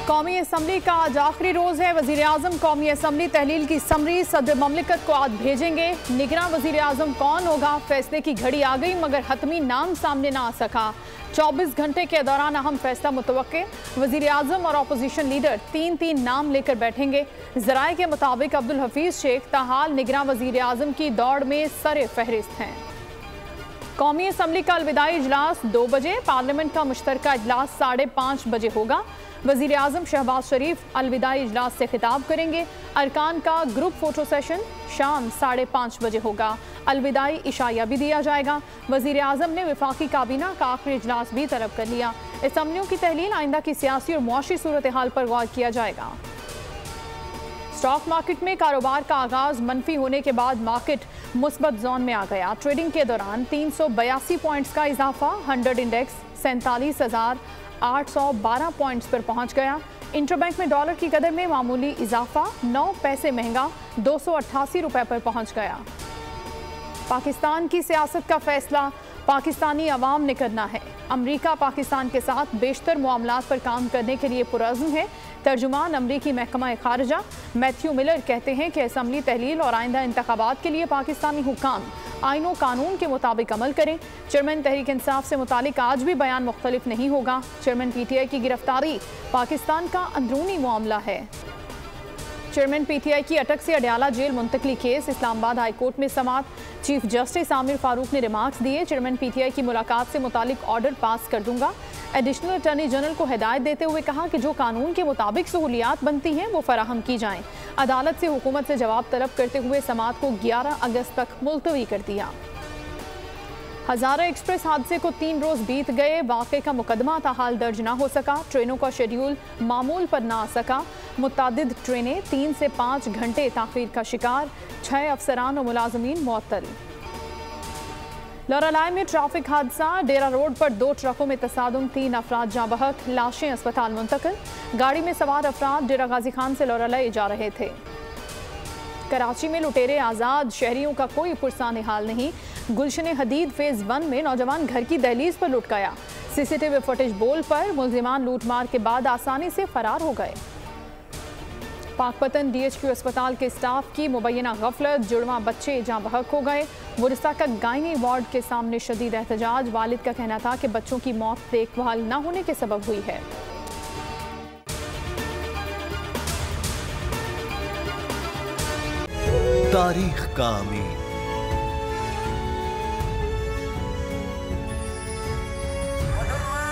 कौमी असम्बली का आज आखिरी रोज है। वजीर आजम कौमी असम्बली तहलील की समरी सदर ममलिकत को आज भेजेंगे। निगरान वजीर आजम कौन होगा, फैसले की घड़ी आ गई मगर हतमी नाम सामने ना आ सका। 24 घंटे के दौरान अहम फैसला मुतवक्के। वजीर आजम और अपोजिशन लीडर तीन नाम लेकर बैठेंगे। जराए के मुताबिक अब्दुल हफीज शेख ताहाल निगरान वजीर आजम की दौड़ में सरे फहरिस्त हैं। कौमी असम्बली का अलविदाई इजलास 2 बजे, पार्लियामेंट का मुश्तरका इजलास 5:30 बजे होगा। वजीर आजम शहबाज शरीफ अलविदाई इजलास से खिताब करेंगे। अरकान का ग्रुप फोटो सेशन शाम 5:30 बजे होगा। अलविदाई इशाया भी दिया जाएगा। वजीर आजम ने वफाकी काबीना का आखिरी इजलास भी तलब कर लिया। असम्बलियों की तहलील आइंदा की सियासी और मुआशी सूरत हाल पर गौर किया जाएगा। स्टॉक मार्केट में कारोबार का आगाज मनफी होने के बाद मार्केट मुस्बत जोन में आ गया। ट्रेडिंग के दौरान 382 पॉइंट्स का इजाफा। 100 इंडेक्स 47,812 पॉइंट्स पर पहुंच गया। इंटरबैंक में डॉलर की कदर में मामूली इजाफा, 9 पैसे महंगा 288 रुपए पर पहुंच गया। पाकिस्तान की सियासत का फैसला पाकिस्तानी अवाम ने करना है। अमरीका पाकिस्तान के साथ बेशतर मामलात पर काम करने के लिए पुरअज़्म है। तर्जुमान अमरीकी महकमा खारजा मैथ्यू मिलर कहते हैं कि असम्बली तहलील और आइंदा इंतखाबात के लिए पाकिस्तानी हुक्काम आईन व कानून के मुताबिक अमल करें। चेयरमैन तहरीक इंसाफ से मुतालिक आज भी बयान मुख्तलिफ नहीं होगा। चेयरमैन PTI की गिरफ्तारी पाकिस्तान का अंदरूनी मामला है। चेयरमैन PTI की अटक से अडयाला जेल मुंतकली केस इस्लामाबाद हाई कोर्ट में समाअत। चीफ जस्टिस आमिर फारूक ने रिमार्क्स दिए। चेयरमैन PTI की मुलाकात से मुतालिक ऑर्डर पास कर दूंगा। एडिशनल अटॉर्नी जनरल को हिदायत देते हुए कहा कि जो कानून के मुताबिक सहूलियात बनती हैं वो फराहम की जाएं। अदालत से हुकूमत से जवाब तलब करते हुए समाअत को 11 अगस्त तक मुलतवी कर दिया। हजारा एक्सप्रेस हादसे को 3 रोज बीत गए। वाक़े का मुकदमा ताहाल दर्ज ना हो सका। ट्रेनों का शेड्यूल मामूल पर ना आ सका। मुतादिद ट्रेनें 3 से 5 घंटे ताख़ीर का शिकार। 6 अफसरान और मुलाजमीन मुअत्तल। लौरालाई में ट्रैफिक हादसा। डेरा रोड पर 2 ट्रकों में तसादुम, 3 अफराद जाँ बहक, लाशें अस्पताल मुंतकिल। गाड़ी में सवार अफराद डेरा गाजी खान से लौरालाई जा रहे थे। कराची में लुटेरे आज़ाद, शहरियों का कोई पुरसान हाल नहीं। गुलशन हदीद फेज 1 में नौजवान घर की दहलीज पर लुट गया। CCTV फुटेज बोल पर मुलजिमान लूटमार के बाद आसानी से फरार हो गए। पाकपतन DHQ अस्पताल के स्टाफ की मुबैना गफलत, जुड़वा बच्चे जाँ बहक हो गए। मुरस्सा का गायनी वार्ड के सामने शदीद एहतजाज। वालिद का कहना था कि बच्चों की मौत देखभाल न होने के सबब हुई है। तारीख का अमीर,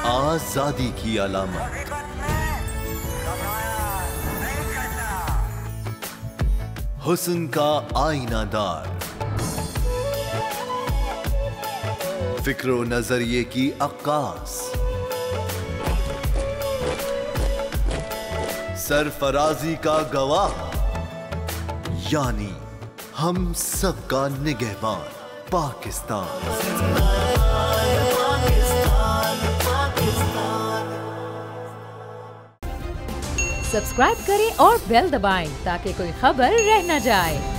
आजादी की अलामत, हुस्न का आईनादार, फिक्रो नजरिए की अक्कास, सरफराजी का गवाह, यानी हम सबका निगहबान पाकिस्तान। सब्सक्राइब करें और बेल दबाएं ताकि कोई खबर रह न जाए।